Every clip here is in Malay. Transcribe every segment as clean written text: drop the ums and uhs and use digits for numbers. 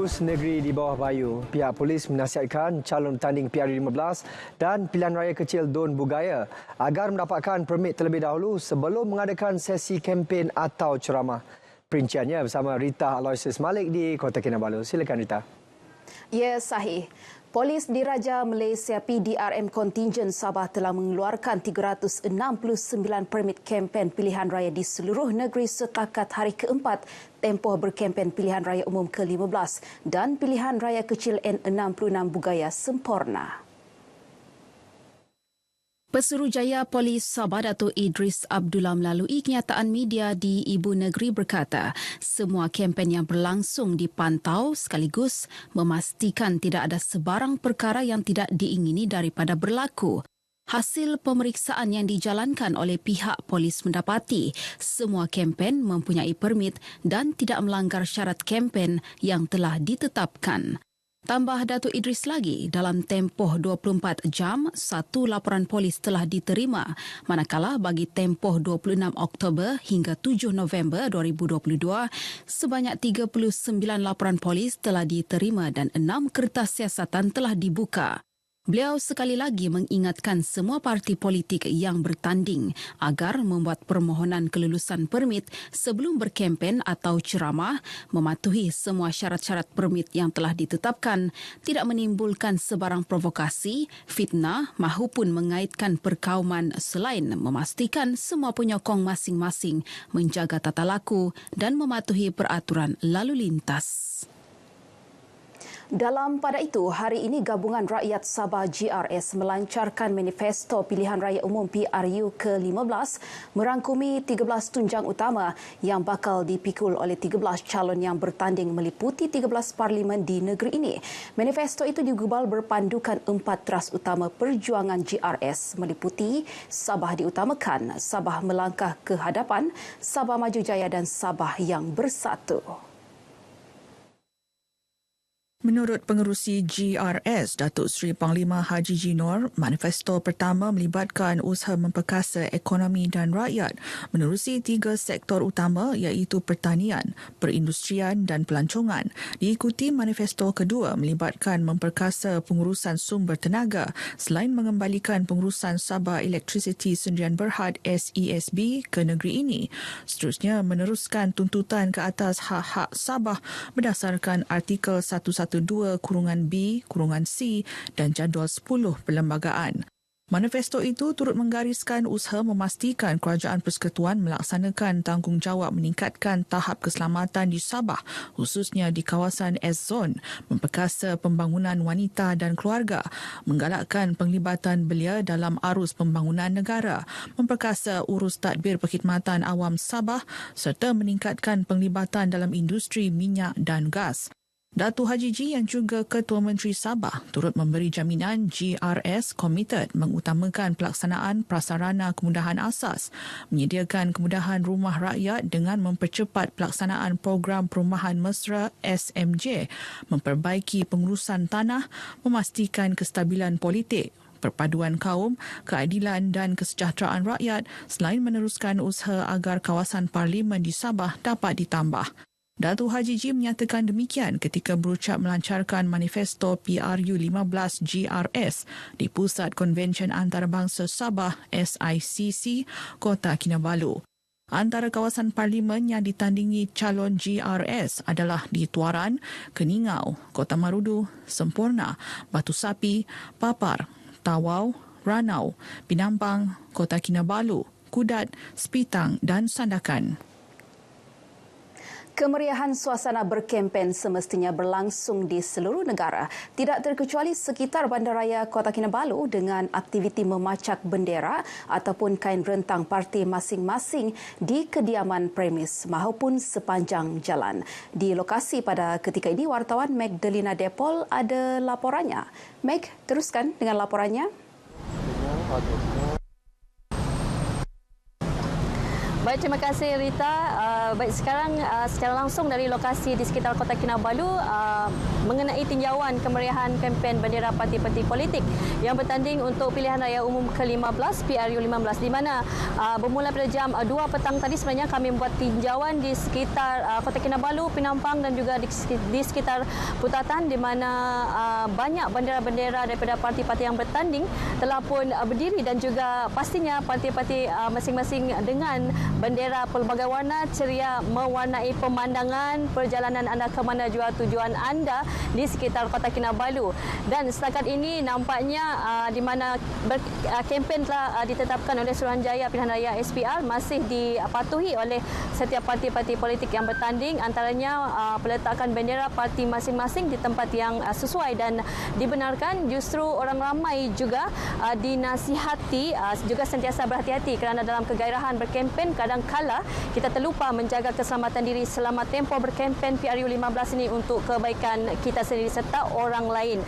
Urus negeri di bawah Bayu, pihak polis menasihatkan calon tanding PRU15 dan pilihan raya kecil Don Bugaya agar mendapatkan permit terlebih dahulu sebelum mengadakan sesi kempen atau ceramah. Perinciannya bersama Rita Aloysius Malik di Kota Kinabalu. Silakan Rita. Ya, sahih. Polis Diraja Malaysia PDRM Kontingen Sabah telah mengeluarkan 369 permit kempen pilihan raya di seluruh negeri setakat hari keempat tempoh berkempen pilihan raya umum ke-15 dan pilihan raya kecil N66 Bugaya sempurna. Pesuruhjaya Polis Sabah Datuk Idris Abdullah melalui kenyataan media di Ibu Negeri berkata, semua kempen yang berlangsung dipantau sekaligus memastikan tidak ada sebarang perkara yang tidak diingini daripada berlaku. Hasil pemeriksaan yang dijalankan oleh pihak polis mendapati semua kempen mempunyai permit dan tidak melanggar syarat kempen yang telah ditetapkan. Tambah Datuk Idris lagi, dalam tempoh 24 jam, satu laporan polis telah diterima, manakala bagi tempoh 26 Oktober hingga 7 November 2022, sebanyak 39 laporan polis telah diterima dan 6 kertas siasatan telah dibuka. Beliau sekali lagi mengingatkan semua parti politik yang bertanding agar membuat permohonan kelulusan permit sebelum berkempen atau ceramah, mematuhi semua syarat-syarat permit yang telah ditetapkan, tidak menimbulkan sebarang provokasi, fitnah mahupun mengaitkan perkauman selain memastikan semua penyokong masing-masing menjaga tata laku dan mematuhi peraturan lalu lintas. Dalam pada itu, hari ini Gabungan Rakyat Sabah GRS melancarkan manifesto pilihan raya umum PRU ke-15 merangkumi 13 tunjang utama yang bakal dipikul oleh 13 calon yang bertanding meliputi 13 parlimen di negeri ini. Manifesto itu digubal berpandukan 4 teras utama perjuangan GRS meliputi Sabah diutamakan, Sabah melangkah ke hadapan, Sabah maju jaya dan Sabah yang bersatu. Menurut pengerusi GRS, Datuk Seri Panglima Haji Jinor, manifesto pertama melibatkan usaha memperkasa ekonomi dan rakyat menerusi 3 sektor utama iaitu pertanian, perindustrian dan pelancongan. Diikuti manifesto kedua melibatkan memperkasa pengurusan sumber tenaga selain mengembalikan pengurusan Sabah Electricity Sdn Bhd SESB ke negeri ini. Seterusnya meneruskan tuntutan ke atas hak-hak Sabah berdasarkan artikel 112(b)(c) dan jadual 10 perlembagaan. Manifesto itu turut menggariskan usaha memastikan Kerajaan Persekutuan melaksanakan tanggungjawab meningkatkan tahap keselamatan di Sabah, khususnya di kawasan S-Zone, memperkasa pembangunan wanita dan keluarga, menggalakkan penglibatan belia dalam arus pembangunan negara, memperkasa urus tadbir perkhidmatan awam Sabah serta meningkatkan penglibatan dalam industri minyak dan gas. Datuk Haji Ji yang juga Ketua Menteri Sabah turut memberi jaminan GRS komited mengutamakan pelaksanaan prasarana kemudahan asas, menyediakan kemudahan rumah rakyat dengan mempercepat pelaksanaan program perumahan mesra SMJ, memperbaiki pengurusan tanah, memastikan kestabilan politik, perpaduan kaum, keadilan dan kesejahteraan rakyat selain meneruskan usaha agar kawasan parlimen di Sabah dapat ditambah. Datuk Haji Ji menyatakan demikian ketika berucap melancarkan manifesto PRU 15 GRS di Pusat Konvensyen Antarabangsa Sabah SICC, Kota Kinabalu. Antara kawasan parlimen yang ditandingi calon GRS adalah di Tuaran, Keningau, Kota Marudu, Semporna, Batu Sapi, Papar, Tawau, Ranau, Pinampang, Kota Kinabalu, Kudat, Sepitang dan Sandakan. Kemeriahan suasana berkempen semestinya berlangsung di seluruh negara, tidak terkecuali sekitar Bandaraya Kota Kinabalu dengan aktiviti memacak bendera ataupun kain rentang parti masing-masing di kediaman premis maupun sepanjang jalan. Di lokasi pada ketika ini, wartawan Magdalena Depol ada laporannya. Meg, teruskan dengan laporannya. Baik, terima kasih Rita. Baik, sekarang secara langsung dari lokasi di sekitar Kota Kinabalu mengenai tinjauan kemeriahan kempen bendera parti-parti politik yang bertanding untuk pilihan raya umum ke-15 PRU15, di mana bermula pada jam 2 petang tadi sebenarnya kami membuat tinjauan di sekitar Kota Kinabalu, Penampang dan juga di sekitar Putatan, di mana banyak bendera-bendera daripada parti-parti yang bertanding telah pun berdiri, dan juga pastinya parti-parti masing-masing dengan bendera pelbagai warna ceria mewarnai pemandangan perjalanan anda ke mana jua tujuan anda di sekitar Kota Kinabalu. Dan setakat ini nampaknya di mana kempen telah ditetapkan oleh Suruhanjaya Pilihan Raya SPR masih dipatuhi oleh setiap parti-parti politik yang bertanding, antaranya peletakan bendera parti masing-masing di tempat yang sesuai, dan dibenarkan justru orang ramai juga dinasihati juga sentiasa berhati-hati kerana dalam kegairahan berkempen kadang-kala kita terlupa menjaga keselamatan diri selama tempoh berkempen PRU15 ini untuk kebaikan kita sendiri serta orang lain.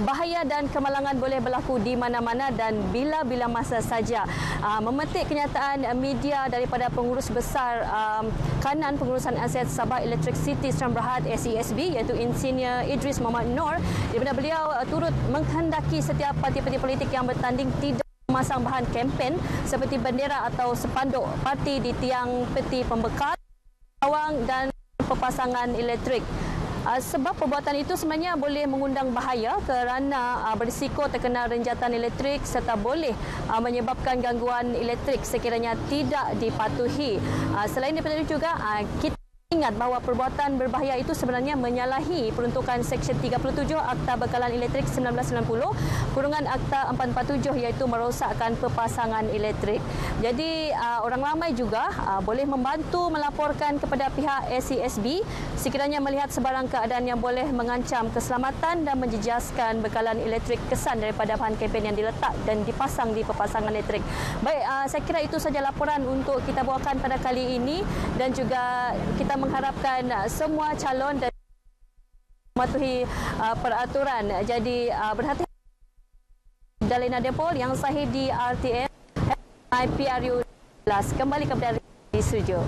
Bahaya dan kemalangan boleh berlaku di mana-mana dan bila-bila masa saja. Memetik kenyataan media daripada pengurus besar kanan pengurusan aset Sabah Electricity Sdn Bhd SESB, iaitu Insinyur Idris Mohamad Noor, di mana beliau turut menghendaki setiap parti-parti politik yang bertanding tidak memasang bahan kempen seperti bendera atau spanduk parti di tiang peti pembekal, awang dan pepasangan elektrik. Sebab perbuatan itu sebenarnya boleh mengundang bahaya kerana berisiko terkena renjatan elektrik serta boleh menyebabkan gangguan elektrik sekiranya tidak dipatuhi. Selain daripada itu juga kita ingat bahawa perbuatan berbahaya itu sebenarnya menyalahi peruntukan Seksyen 37 Akta Bekalan Elektrik 1990 kurungan Akta 447, iaitu merosakkan pepasangan elektrik. Jadi orang ramai juga boleh membantu melaporkan kepada pihak SESB sekiranya melihat sebarang keadaan yang boleh mengancam keselamatan dan menjejaskan bekalan elektrik kesan daripada bahan kempen yang diletak dan dipasang di pepasangan elektrik. Baik, saya kira itu saja laporan untuk kita bawakan pada kali ini, dan juga kita mengharapkan semua calon dan mematuhi peraturan. Jadi berhati-hati. Dalina Depol yang sahih di RTM PRU 11 kembali kepada di studio.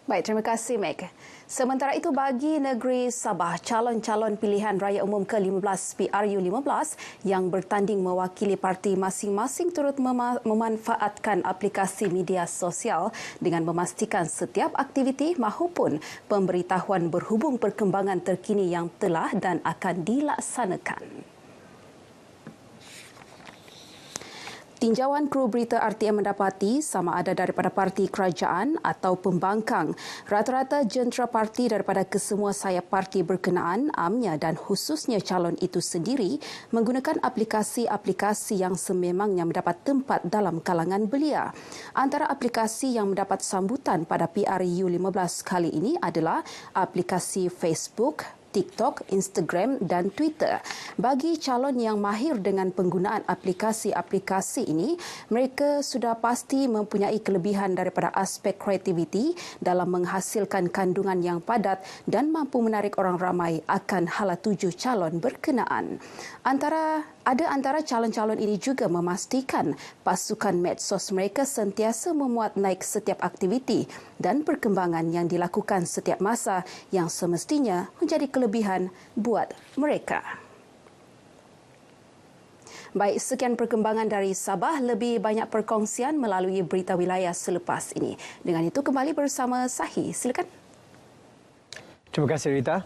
Baik, terima kasih Meg. Sementara itu bagi negeri Sabah, calon-calon pilihan raya umum ke-15 PRU15 yang bertanding mewakili parti masing-masing turut memanfaatkan aplikasi media sosial dengan memastikan setiap aktiviti maupun pemberitahuan berhubung perkembangan terkini yang telah dan akan dilaksanakan. Tinjauan kru berita RTM mendapati sama ada daripada parti kerajaan atau pembangkang, rata-rata jentera parti daripada kesemua sayap parti berkenaan, amnya dan khususnya calon itu sendiri menggunakan aplikasi-aplikasi yang sememangnya mendapat tempat dalam kalangan belia. Antara aplikasi yang mendapat sambutan pada PRU15 kali ini adalah aplikasi Facebook, TikTok, Instagram dan Twitter. Bagi calon yang mahir dengan penggunaan aplikasi-aplikasi ini, mereka sudah pasti mempunyai kelebihan daripada aspek kreativiti dalam menghasilkan kandungan yang padat dan mampu menarik orang ramai akan hala tuju calon berkenaan. Antara calon-calon ini juga memastikan pasukan medsos mereka sentiasa memuat naik setiap aktiviti dan perkembangan yang dilakukan setiap masa yang semestinya menjadi kelebihan buat mereka. Baik, sekian perkembangan dari Sabah. Lebih banyak perkongsian melalui berita wilayah selepas ini. Dengan itu kembali bersama Sahi. Silakan. Terima kasih Rita.